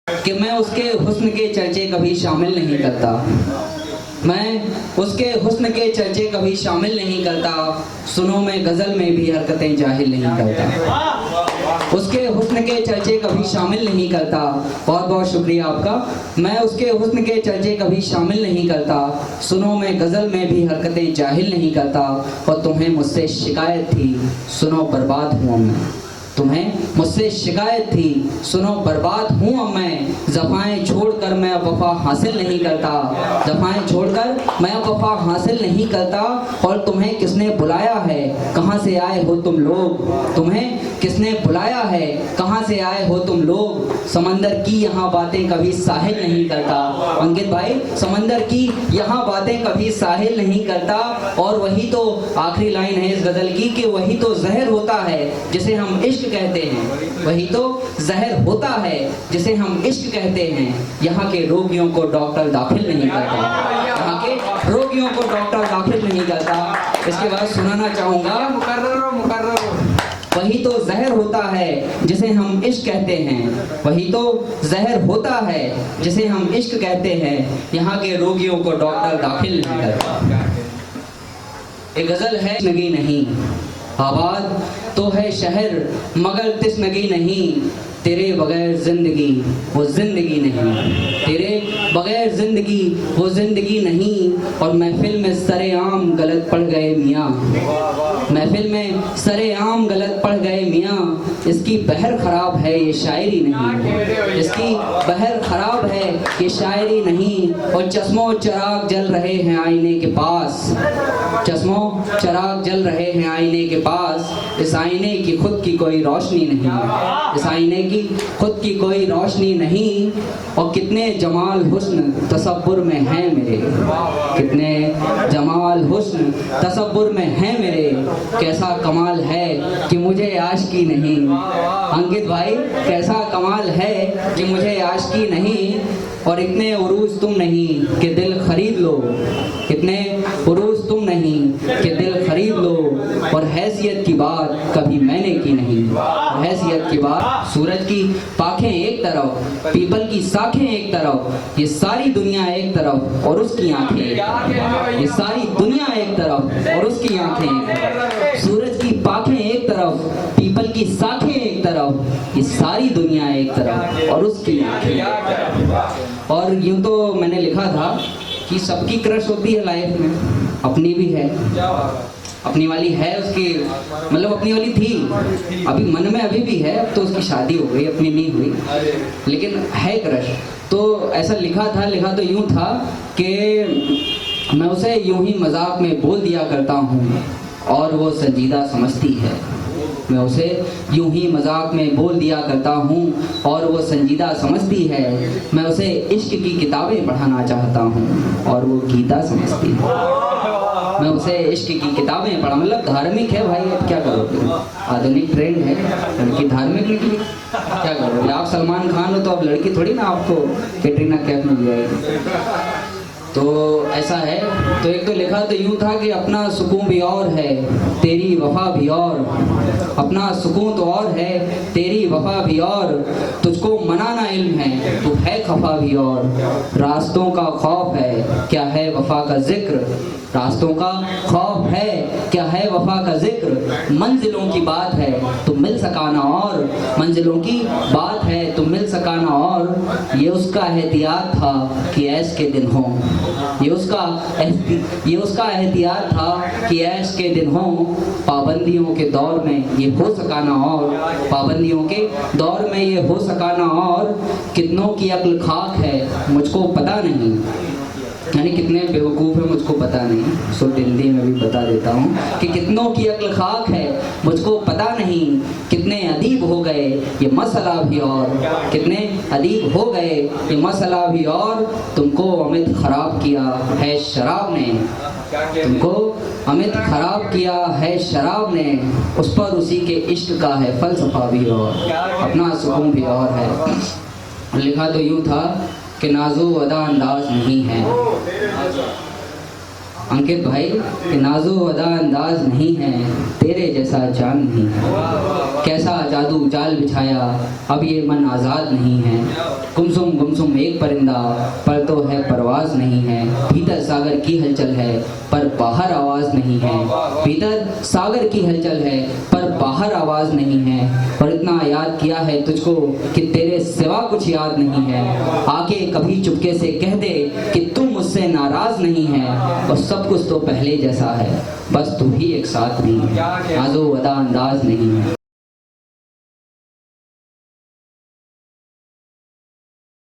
कि मैं उसके हुस्न के चर्चे कभी शामिल नहीं करता। मैं उसके हुस्न के चर्चे कभी शामिल नहीं करता। सुनो मैं गज़ल में भी हरकतें जाहिल नहीं करता। उसके हुस्न के चर्चे कभी शामिल नहीं करता। बहुत बहुत शुक्रिया आपका। मैं उसके हुस्न के चर्चे कभी शामिल नहीं करता। सुनो मैं गज़ल में भी हरकतें जाहिल नहीं करता। और तुम्हें मुझसे शिकायत थी, सुनो बर्बाद हुआ मैं। तुम्हें मुझसे शिकायत थी, सुनो बर्बाद हूँ अब मैं। ज़फ़ाएं छोड़कर मैं अब वफ़ा हासिल नहीं करता। ज़फ़ाएं छोड़कर मैं अब वफ़ा हासिल नहीं करता। और तुम्हें किसने बुलाया है, कहाँ से आए हो तुम लोग। तुम्हें किसने बुलाया है, कहाँ से आए हो तुम लोग। समंदर की यहाँ बातें कभी साहिल नहीं करता। अंकित भाई, समंदर की यहाँ बातें कभी साहिल नहीं करता। और वही तो आखिरी लाइन है इस गज़ल की कि वही तो जहर होता है जिसे हम इश्क कहते हैं। वही तो जहर होता है जिसे हम इश्क कहते हैं। यहाँ के रोगियों को डॉक्टर दाखिल नहीं करता। यहाँ के रोगियों को डॉक्टर दाखिल नहीं करता। इसके बाद सुनाना चाहूँगा, वही तो जहर होता है जिसे हम इश्क कहते हैं। वही तो जहर होता है जिसे हम इश्क कहते हैं। यहाँ के रोगियों को डॉक्टर दाखिल नहीं करता। एक गज़ल है, नगी नहीं आबाद तो है शहर मगर तिस्नगी नहीं। तेरे बगैर जिंदगी वो जिंदगी नहीं। तेरे बगैर जिंदगी वो जिंदगी नहीं। और महफिल में सरेआम गलत पड़ गए मियाँ। महफिल में सरेआम गलत पड़ गए मियाँ। इसकी बहर ख़राब है ये शायरी नहीं। इसकी बहर ख़राब है ये शायरी नहीं। और चश्मों चराग जल रहे हैं आईने के पास। चश्मों चराग जल रहे हैं आईने के पास। इस आईने की खुद की कोई रोशनी नहीं। इस आईने की खुद की कोई रोशनी नहीं। और कितने जमाल हुस्न तसव्वुर में हैं मेरे। कितने जमाल हुस्न तसव्वुर में हैं मेरे। कैसा कमाल है कि मुझे आशिकी नहीं। अंकित भाई, कैसा कमाल है कि मुझे आशिकी नहीं। और इतने उरूज तुम नहीं कि दिल खरीद लो। इतने उरूज तुम नहीं कि दिल खरीद लो। और हैसियत की बात कभी मैंने की नहीं। हैसियत की बात, सूरज की पाखें एक तरफ, पीपल की साखें एक तरफ, ये सारी दुनिया एक तरफ और उसकी आंखें। ये सारी दुनिया एक तरफ और उसकी आंखें। सूरज की पाखें एक तरफ, पीपल की साखें एक तरफ, ये सारी दुनिया एक तरफ और उसकी आंखें। और यूं तो मैंने लिखा था कि सबकी क्रश होती है लाइफ में, अपनी भी है। अपनी वाली है उसकी, मतलब अपनी वाली थी, अभी मन में अभी भी है। अब तो उसकी शादी हो गई, अपनी नहीं हुई, लेकिन है क्रश। तो ऐसा लिखा तो यूं था कि मैं उसे यूं ही मजाक में बोल दिया करता हूँ और वो संजीदा समझती है। मैं उसे यूं ही मजाक में बोल दिया करता हूँ और वो संजीदा समझती है। मैं उसे इश्क की किताबें पढ़ाना चाहता हूँ और वो गीता समझती है। मैं उसे इश्क की किताबें पढ़ा, मतलब धार्मिक है भाई। अब क्या करोगे, आधुनिक ट्रेंड है, लड़की धार्मिक निकली, क्या करोगे। आप सलमान खान हो तो अब लड़की थोड़ी ना आपको कैटरीना कैफ मिल जाएगी। तो ऐसा है। तो एक तो लिखा तो यूं था कि अपना सुकून भी और है तेरी वफा भी और। अपना सुकून तो और है तेरी वफा भी और। तुझको मनाना इल्म है तू है खफा भी और। रास्तों का खौफ है क्या है वफा का जिक्र। रास्तों का खौफ है क्या है वफा का जिक्र। मंजिलों की बात है तुम मिल सकाना और। मंजिलों की बात है तुम मिल सकाना और। ये उसका एहतियात था कि ऐश के दिन हों। ये उसका एहतियात था कि ऐश के दिन हों। पाबंदियों के दौर में ये हो सकाना और। पाबंदियों के दौर में ये हो सकाना और। कितनों की अक्ल खाक है मुझको पता नहीं, यानी कितने बेवकूफ़ है मुझको पता नहीं। सो हिंदी में भी बता देता हूँ कि कितनों की अक्ल खाक है मुझको पता नहीं। कितने अदीब हो गए ये मसला भी और। कितने अदीब हो गए ये मसला भी और। तुमको अमित ख़राब किया है शराब ने। तुमको अमित ख़राब किया है शराब ने। उस पर उसी के इश्क का है फ़लसफ़ा भी और। अपना सुकून भी और है। लिखा तो यूँ था कि नाज़ो अदा अंदाज नहीं है। अंकित भाई कि नाजो अदा अंदाज नहीं है, तेरे जैसा जान नहीं है। कैसा जादू जाल बिछाया, अब ये मन आज़ाद नहीं है। गुमसुम एक परिंदा, पर तो है परवाज नहीं है। भीतर सागर की हलचल है, पर बाहर आवाज़ नहीं है। भीतर सागर की हलचल है, पर बाहर आवाज़ नहीं है। और इतना याद किया है तुझको कि तेरे सिवा कुछ याद नहीं है। आके कभी चुपके से कह दे कि तू मुझसे नाराज नहीं है। और सब कुछ तो पहले जैसा है, बस तू ही एक साथ नहीं है। नाज़ो अदा अंदाज नहीं है।